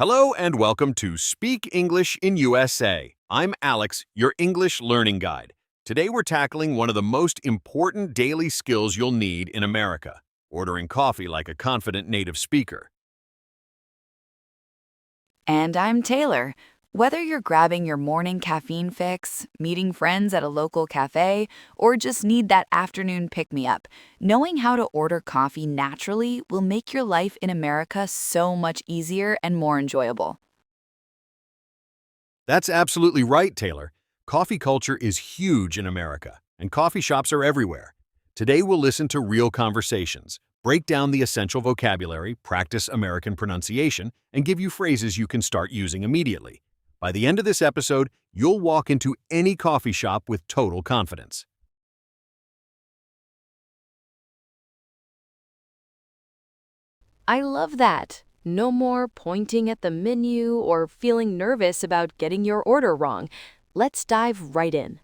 Hello and welcome to Speak English in USA. I'm Alex, your English learning guide. Today we're tackling one of the most important daily skills you'll need in America, ordering coffee like a confident native speaker. And I'm Taylor. Whether you're grabbing your morning caffeine fix, meeting friends at a local cafe, or just need that afternoon pick-me-up, knowing how to order coffee naturally will make your life in America so much easier and more enjoyable. That's absolutely right, Taylor. Coffee culture is huge in America, and coffee shops are everywhere. Today we'll listen to real conversations, break down the essential vocabulary, practice American pronunciation, and give you phrases you can start using immediately. By the end of this episode, you'll walk into any coffee shop with total confidence. I love that. No more pointing at the menu or feeling nervous about getting your order wrong. Let's dive right in.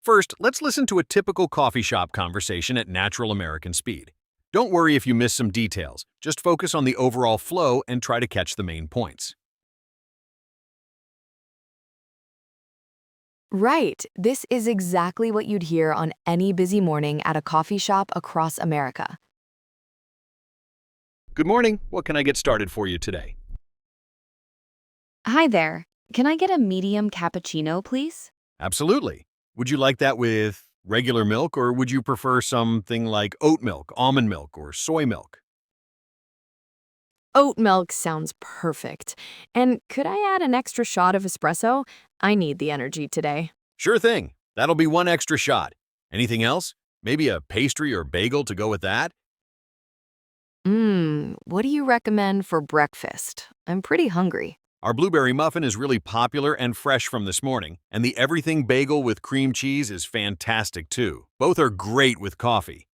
First, let's listen to a typical coffee shop conversation at natural American speed. Don't worry if you miss some details. Just focus on the overall flow and try to catch the main points. Right, this is exactly what you'd hear on any busy morning at a coffee shop across America. Good morning. What can I get started for you today? Hi there. Can I get a medium cappuccino, please? Absolutely. Would you like that with regular milk, or would you prefer something like oat milk, almond milk, or soy milk? Oat milk sounds perfect. And could I add an extra shot of espresso? I need the energy today. Sure thing. That'll be one extra shot. Anything else? Maybe a pastry or bagel to go with that? What do you recommend for breakfast? I'm pretty hungry. Our blueberry muffin is really popular and fresh from this morning, and the everything bagel with cream cheese is fantastic too. Both are great with coffee.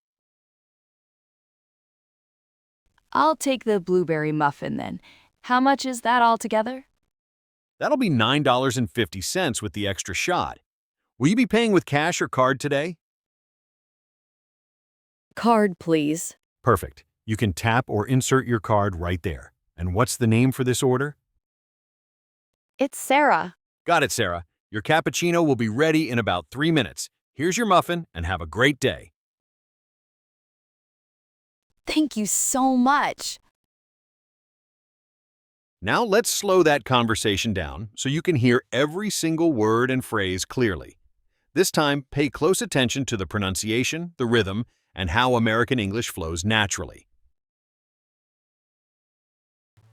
I'll take the blueberry muffin then. How much is that altogether? That'll be $9.50 with the extra shot. Will you be paying with cash or card today? Card, please. Perfect. You can tap or insert your card right there. And what's the name for this order? It's Sarah. Got it, Sarah. Your cappuccino will be ready in about 3 minutes. Here's your muffin, and have a great day. Thank you so much. Now let's slow that conversation down so you can hear every single word and phrase clearly. This time, pay close attention to the pronunciation, the rhythm, and how American English flows naturally.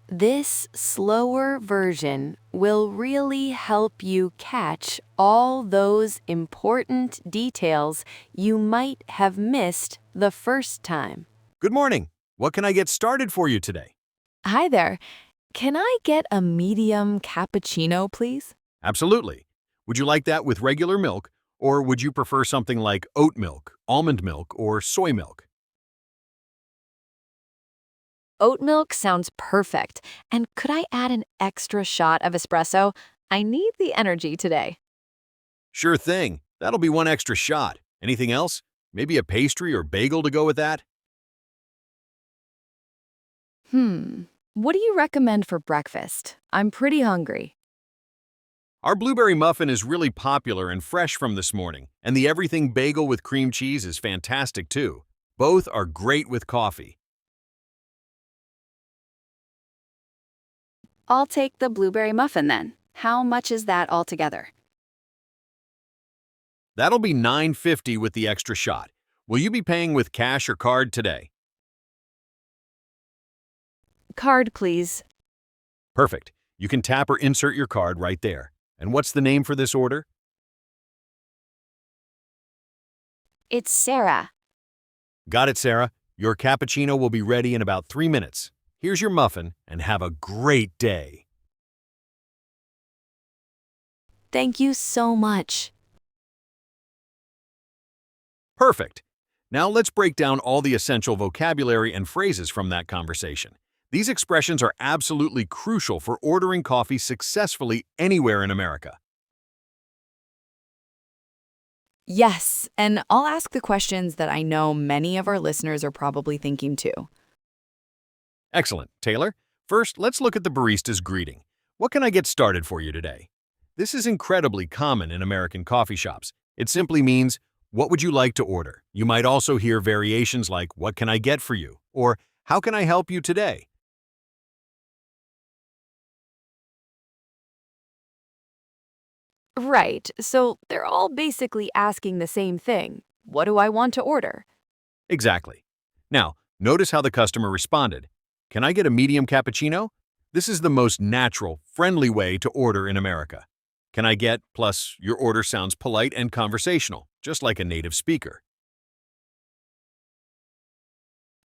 This slower version will really help you catch all those important details you might have missed the first time. Good morning. What can I get started for you today? Hi there. Can I get a medium cappuccino, please? Absolutely. Would you like that with regular milk, or would you prefer something like oat milk, almond milk, or soy milk? Oat milk sounds perfect. And could I add an extra shot of espresso? I need the energy today. Sure thing. That'll be one extra shot. Anything else? Maybe a pastry or bagel to go with that? What do you recommend for breakfast? I'm pretty hungry. Our blueberry muffin is really popular and fresh from this morning, and the everything bagel with cream cheese is fantastic too. Both are great with coffee. I'll take the blueberry muffin then. How much is that altogether? That'll be $9.50 with the extra shot. Will you be paying with cash or card today? Card, please. Perfect. You can tap or insert your card right there. And what's the name for this order? It's Sarah. Got it, Sarah. Your cappuccino will be ready in about 3 minutes. Here's your muffin, and have a great day. Thank you so much. Perfect. Now let's break down all the essential vocabulary and phrases from that conversation. These expressions are absolutely crucial for ordering coffee successfully anywhere in America. Yes, and I'll ask the questions that I know many of our listeners are probably thinking too. Excellent. Taylor, First, let's look at the barista's greeting. What can I get started for you today? This is incredibly common in American coffee shops. It simply means, what would you like to order? You might also hear variations like, what can I get for you? Or, how can I help you today? Right, so they're all basically asking the same thing. What do I want to order? Exactly. Now, notice how the customer responded. Can I get a medium cappuccino? This is the most natural, friendly way to order in America. Can I get, plus your order sounds polite and conversational, just like a native speaker.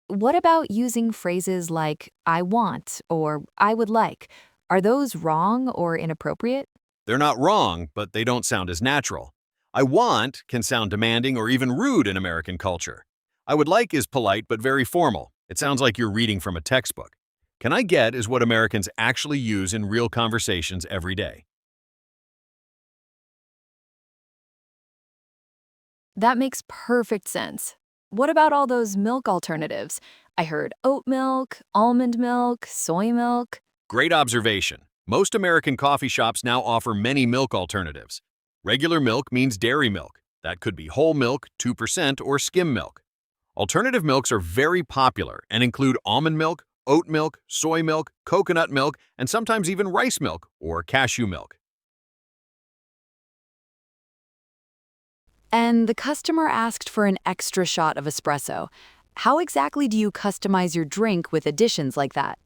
What about using phrases like I want or I would like? Are those wrong or inappropriate? They're not wrong, but they don't sound as natural. I want can sound demanding or even rude in American culture. I would like is polite but very formal. It sounds like you're reading from a textbook. Can I get is what Americans actually use in real conversations every day. That makes perfect sense. What about all those milk alternatives? I heard oat milk, almond milk, soy milk. Great observation. Most American coffee shops now offer many milk alternatives. Regular milk means dairy milk. That could be whole milk, 2%, or skim milk. Alternative milks are very popular and include almond milk, oat milk, soy milk, coconut milk, and sometimes even rice milk or cashew milk. And the customer asked for an extra shot of espresso. How exactly do you customize your drink with additions like that?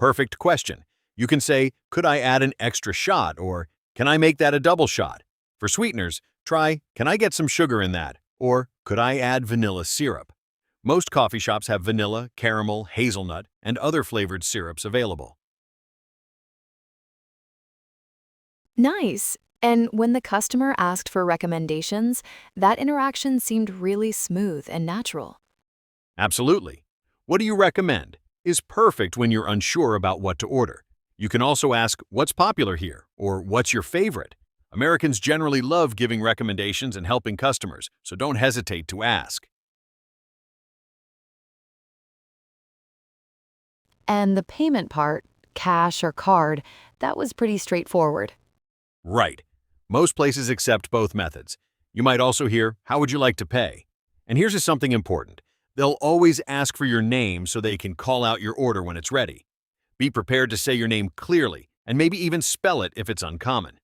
Perfect question. You can say, could I add an extra shot, or can I make that a double shot? For sweeteners, try, can I get some sugar in that? Or could I add vanilla syrup? Most coffee shops have vanilla, caramel, hazelnut, and other flavored syrups available. Nice. And when the customer asked for recommendations, that interaction seemed really smooth and natural. Absolutely. What do you recommend? Is perfect when you're unsure about what to order. You can also ask, what's popular here? Or what's your favorite? Americans generally love giving recommendations and helping customers, so don't hesitate to ask. And the payment part, cash or card, that was pretty straightforward. Right. Most places accept both methods. You might also hear, how would you like to pay? And here's something important. They'll always ask for your name so they can call out your order when it's ready. Be prepared to say your name clearly and maybe even spell it if it's uncommon.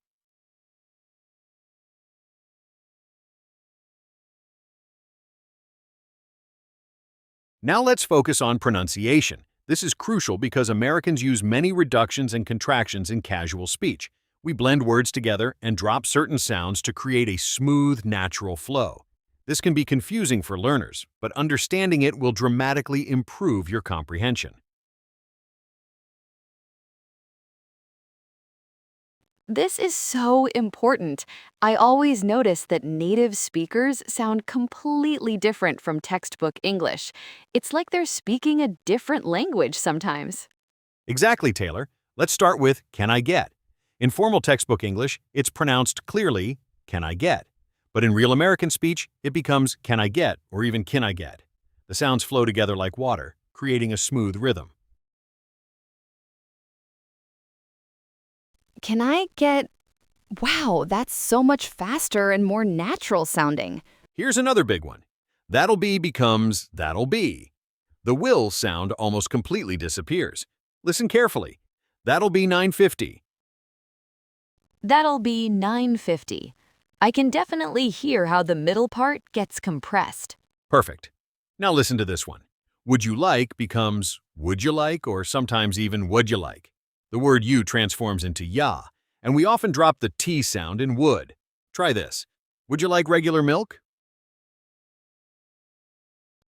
Now let's focus on pronunciation. This is crucial because Americans use many reductions and contractions in casual speech. We blend words together and drop certain sounds to create a smooth, natural flow. This can be confusing for learners, but understanding it will dramatically improve your comprehension. This is so important. I always notice that native speakers sound completely different from textbook English. It's like they're speaking a different language sometimes. Exactly, Taylor. Let's start with can I get? In formal textbook English, it's pronounced clearly, can I get? But in real American speech, it becomes can I get or even can I get. The sounds flow together like water, creating a smooth rhythm. Can I get... Wow, that's so much faster and more natural sounding. Here's another big one. That'll be becomes that'll be. The will sound almost completely disappears. Listen carefully. That'll be 950. That'll be 950. I can definitely hear how the middle part gets compressed. Perfect. Now listen to this one. Would you like becomes would you like or sometimes even would you like. The word you transforms into ya, and we often drop the T sound in would. Try this. Would you like regular milk?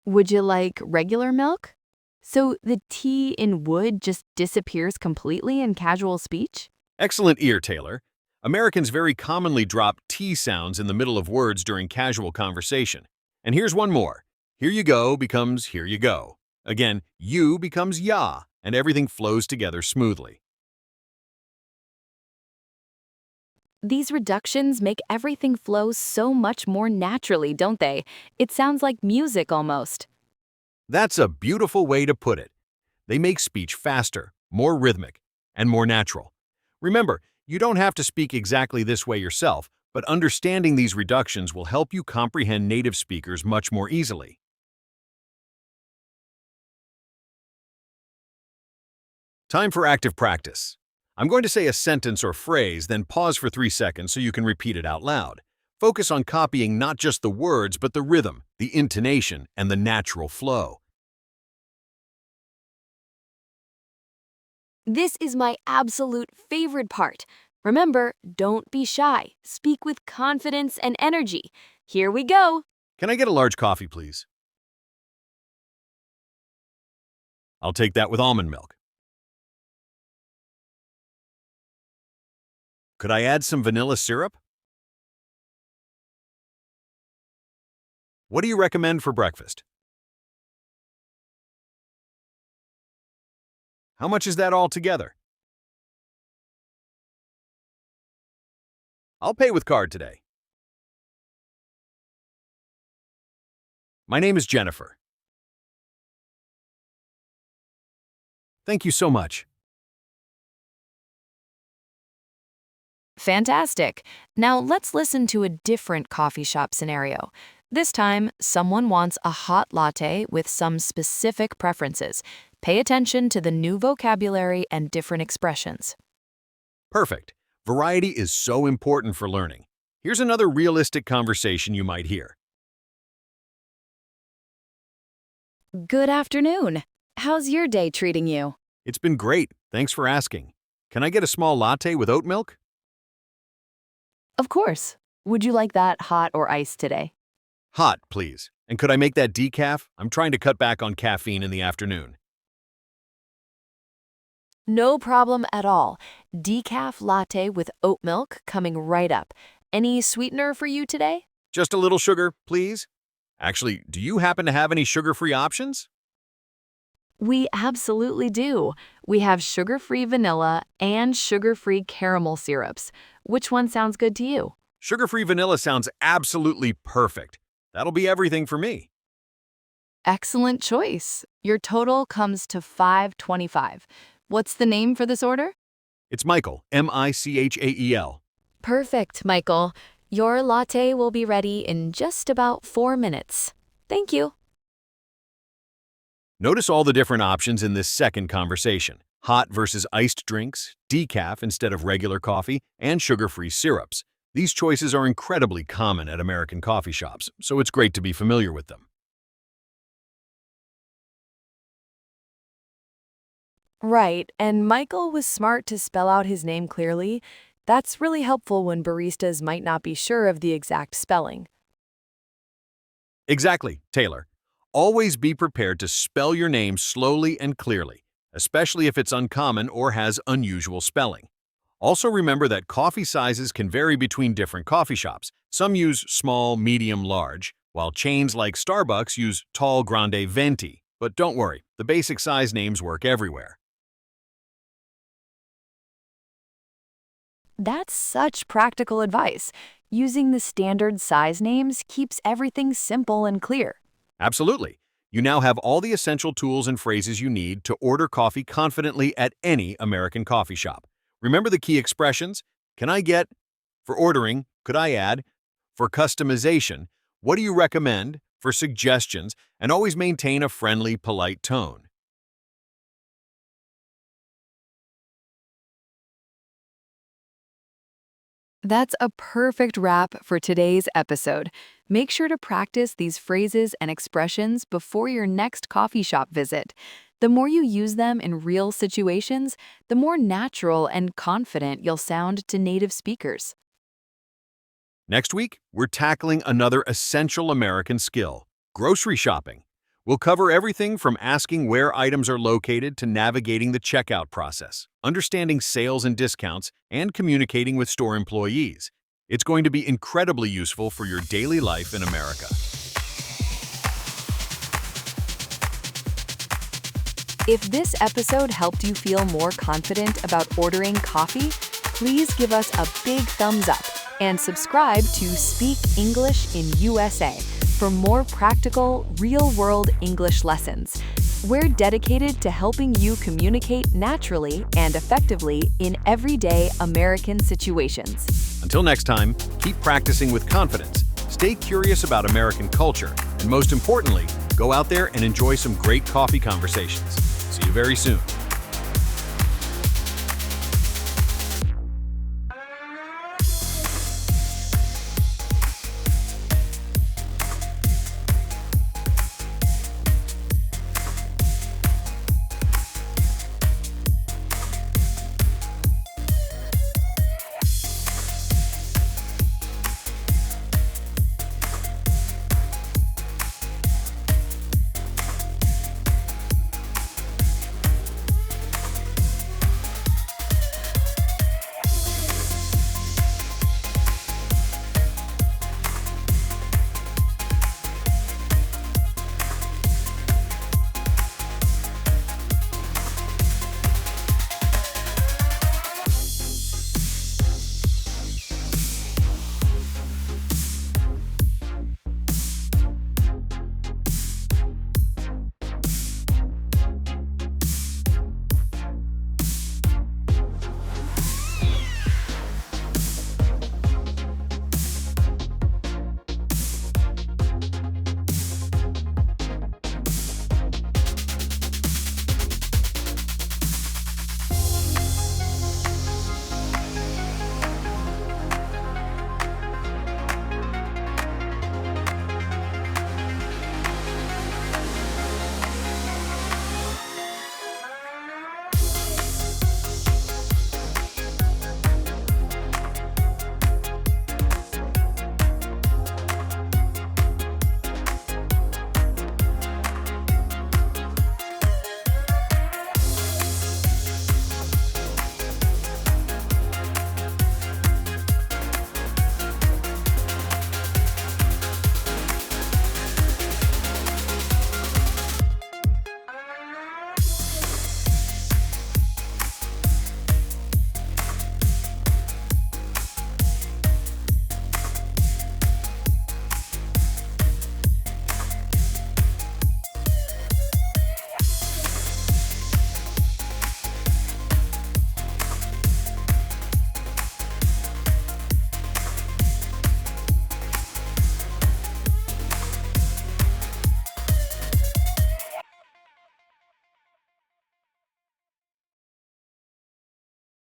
Would you like regular milk? So the T in would just disappears completely in casual speech? Excellent ear, Taylor. Americans very commonly drop T sounds in the middle of words during casual conversation. And here's one more. Here you go becomes here you go. Again, you becomes ya, and everything flows together smoothly. These reductions make everything flow so much more naturally, don't they? It sounds like music almost. That's a beautiful way to put it. They make speech faster, more rhythmic, and more natural. Remember, you don't have to speak exactly this way yourself, but understanding these reductions will help you comprehend native speakers much more easily. Time for active practice. I'm going to say a sentence or phrase, then pause for 3 seconds so you can repeat it out loud. Focus on copying not just the words, but the rhythm, the intonation, and the natural flow. This is my absolute favorite part. Remember, don't be shy. Speak with confidence and energy. Here we go. Can I get a large coffee, please? I'll take that with almond milk. Could I add some vanilla syrup? What do you recommend for breakfast? How much is that all together? I'll pay with card today. My name is Jennifer. Thank you so much. Fantastic. Now let's listen to a different coffee shop scenario. This time, someone wants a hot latte with some specific preferences. Pay attention to the new vocabulary and different expressions. Perfect. Variety is so important for learning. Here's another realistic conversation you might hear. Good afternoon. How's your day treating you? It's been great. Thanks for asking. Can I get a small latte with oat milk? Of course. Would you like that hot or iced today? Hot, please. And could I make that decaf? I'm trying to cut back on caffeine in the afternoon. No problem at all. Decaf latte with oat milk coming right up. Any sweetener for you today? Just a little sugar, please. Actually, do you happen to have any sugar-free options? We absolutely do. We have sugar-free vanilla and sugar-free caramel syrups. Which one sounds good to you? Sugar-free vanilla sounds absolutely perfect. That'll be everything for me. Excellent choice. Your total comes to $5.25. What's the name for this order? It's Michael, Michael. Perfect, Michael. Your latte will be ready in just about 4 minutes. Thank you. Notice all the different options in this second conversation. Hot versus iced drinks, decaf instead of regular coffee, and sugar-free syrups. These choices are incredibly common at American coffee shops, so it's great to be familiar with them. Right, and Michael was smart to spell out his name clearly. That's really helpful when baristas might not be sure of the exact spelling. Exactly, Taylor. Always be prepared to spell your name slowly and clearly, especially if it's uncommon or has unusual spelling. Also remember that coffee sizes can vary between different coffee shops. Some use small, medium, large, while chains like Starbucks use tall, grande, venti. But don't worry, the basic size names work everywhere. That's such practical advice. Using the standard size names keeps everything simple and clear. Absolutely. You now have all the essential tools and phrases you need to order coffee confidently at any American coffee shop. Remember the key expressions? Can I get? For ordering, could I add? For customization, what do you recommend? For suggestions, and always maintain a friendly, polite tone. That's a perfect wrap for today's episode. Make sure to practice these phrases and expressions before your next coffee shop visit. The more you use them in real situations, the more natural and confident you'll sound to native speakers. Next week, we're tackling another essential American skill, grocery shopping. We'll cover everything from asking where items are located to navigating the checkout process, understanding sales and discounts, and communicating with store employees. It's going to be incredibly useful for your daily life in America. If this episode helped you feel more confident about ordering coffee, please give us a big thumbs up and subscribe to Speak English in USA for more practical, real-world English lessons. We're dedicated to helping you communicate naturally and effectively in everyday American situations. Until next time, keep practicing with confidence, stay curious about American culture, and most importantly, go out there and enjoy some great coffee conversations. See you very soon.